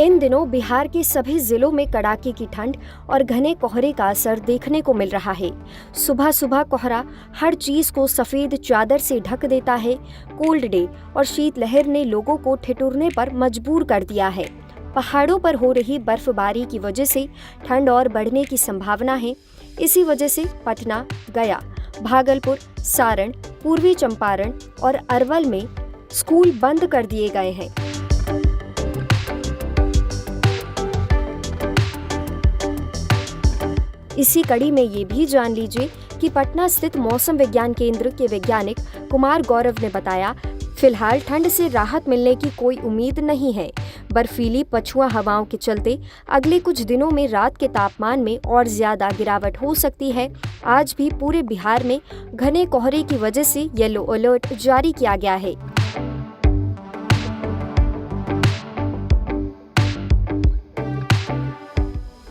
इन दिनों बिहार के सभी जिलों में कड़ाके की ठंड और घने कोहरे का असर देखने को मिल रहा है। सुबह सुबह कोहरा हर चीज को सफेद चादर से ढक देता है। कोल्ड डे और शीतलहर ने लोगों को ठिठुरने पर मजबूर कर दिया है। पहाड़ों पर हो रही बर्फबारी की वजह से ठंड और बढ़ने की संभावना है। इसी वजह से पटना, गया, भागलपुर, सारण, पूर्वी चंपारण और अरवल में स्कूल बंद कर दिए गए हैं। इसी कड़ी में ये भी जान लीजिए कि पटना स्थित मौसम विज्ञान केंद्र के वैज्ञानिक कुमार गौरव ने बताया, फिलहाल ठंड से राहत मिलने की कोई उम्मीद नहीं है। बर्फीली पछुआ हवाओं के चलते अगले कुछ दिनों में रात के तापमान में और ज्यादा गिरावट हो सकती है। आज भी पूरे बिहार में घने कोहरे की वजह से येलो अलर्ट जारी किया गया है।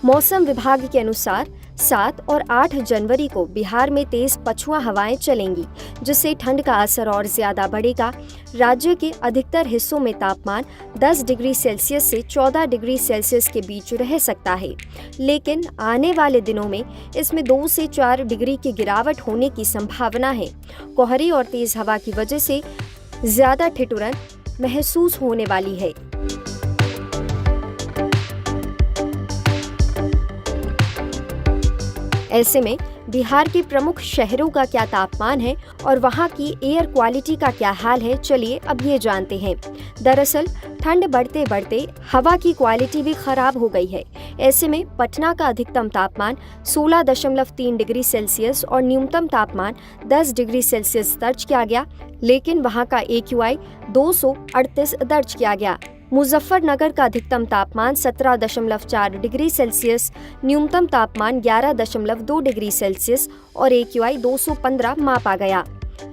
मौसम विभाग के अनुसार 7 और 8 जनवरी को बिहार में तेज पछुआ हवाएं चलेंगी, जिससे ठंड का असर और ज्यादा बढ़ेगा। राज्य के अधिकतर हिस्सों में तापमान 10 डिग्री सेल्सियस से 14 डिग्री सेल्सियस के बीच रह सकता है, लेकिन आने वाले दिनों में इसमें 2 से 4 डिग्री की गिरावट होने की संभावना है। कोहरे और तेज हवा की वजह से ज्यादा ठिठुरन महसूस होने वाली है। ऐसे में बिहार के प्रमुख शहरों का क्या तापमान है और वहां की एयर क्वालिटी का क्या हाल है, चलिए अब ये जानते हैं। दरअसल ठंड बढ़ते बढ़ते हवा की क्वालिटी भी खराब हो गई है। ऐसे में पटना का अधिकतम तापमान 16.3 डिग्री सेल्सियस और न्यूनतम तापमान 10 डिग्री सेल्सियस दर्ज किया गया, लेकिन वहां का AQI 238 दर्ज किया गया। मुजफ्फरनगर का अधिकतम तापमान 17.4 डिग्री सेल्सियस, न्यूनतम तापमान 11.2 डिग्री सेल्सियस और AQI 215 मापा गया।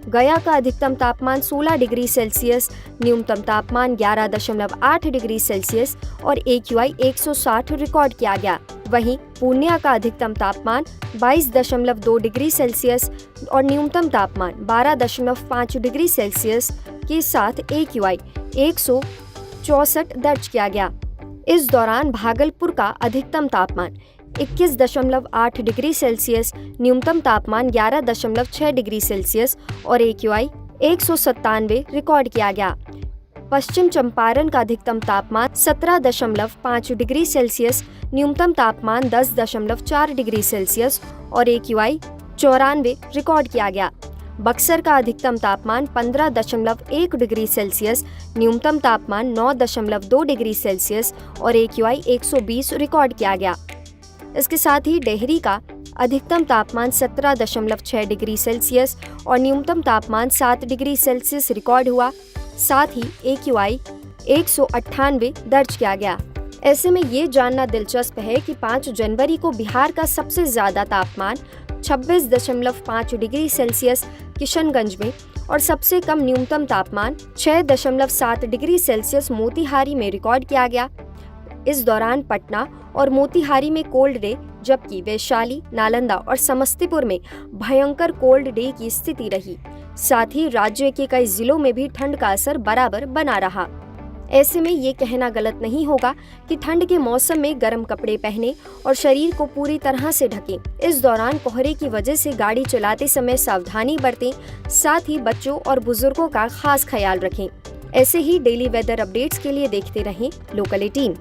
गया का अधिकतम तापमान 16 डिग्री सेल्सियस, न्यूनतम तापमान 11.8 डिग्री सेल्सियस और AQI 160 रिकॉर्ड किया गया। वहीं पूर्णिया का अधिकतम तापमान 22.2 डिग्री सेल्सियस और न्यूनतम तापमान 12.5 डिग्री सेल्सियस के साथ AQI 164 दर्ज किया गया। इस दौरान भागलपुर का अधिकतम तापमान 21.8 डिग्री सेल्सियस, न्यूनतम तापमान 11.6 डिग्री सेल्सियस और AQI 197 रिकॉर्ड किया गया। पश्चिम चंपारण का अधिकतम तापमान 17.5 डिग्री सेल्सियस, न्यूनतम तापमान 10.4 डिग्री सेल्सियस और AQI 94 रिकॉर्ड किया गया। बक्सर का अधिकतम तापमान 15.1 डिग्री सेल्सियस, न्यूनतम तापमान 9.2 डिग्री सेल्सियस और AQI 120 रिकॉर्ड किया गया। इसके साथ ही डेहरी का अधिकतम तापमान 17.6 डिग्री सेल्सियस और न्यूनतम तापमान 7 डिग्री सेल्सियस रिकॉर्ड हुआ। साथ ही AQI 198 दर्ज किया गया। ऐसे में ये जानना दिलचस्प है कि 5 जनवरी को बिहार का सबसे ज्यादा तापमान 26.5 डिग्री सेल्सियस किशनगंज में और सबसे कम न्यूनतम तापमान 6.7 डिग्री सेल्सियस मोतिहारी में रिकॉर्ड किया गया। इस दौरान पटना और मोतिहारी में कोल्ड डे, जबकि वैशाली, नालंदा और समस्तीपुर में भयंकर कोल्ड डे की स्थिति रही। साथ ही राज्य के कई जिलों में भी ठंड का असर बराबर बना रहा। ऐसे में ये कहना गलत नहीं होगा कि ठंड के मौसम में गर्म कपड़े पहने और शरीर को पूरी तरह से ढकें। इस दौरान कोहरे की वजह से गाड़ी चलाते समय सावधानी बरतें। साथ ही बच्चों और बुजुर्गों का खास ख्याल रखें। ऐसे ही डेली वेदर अपडेट्स के लिए देखते रहें लोकल 18।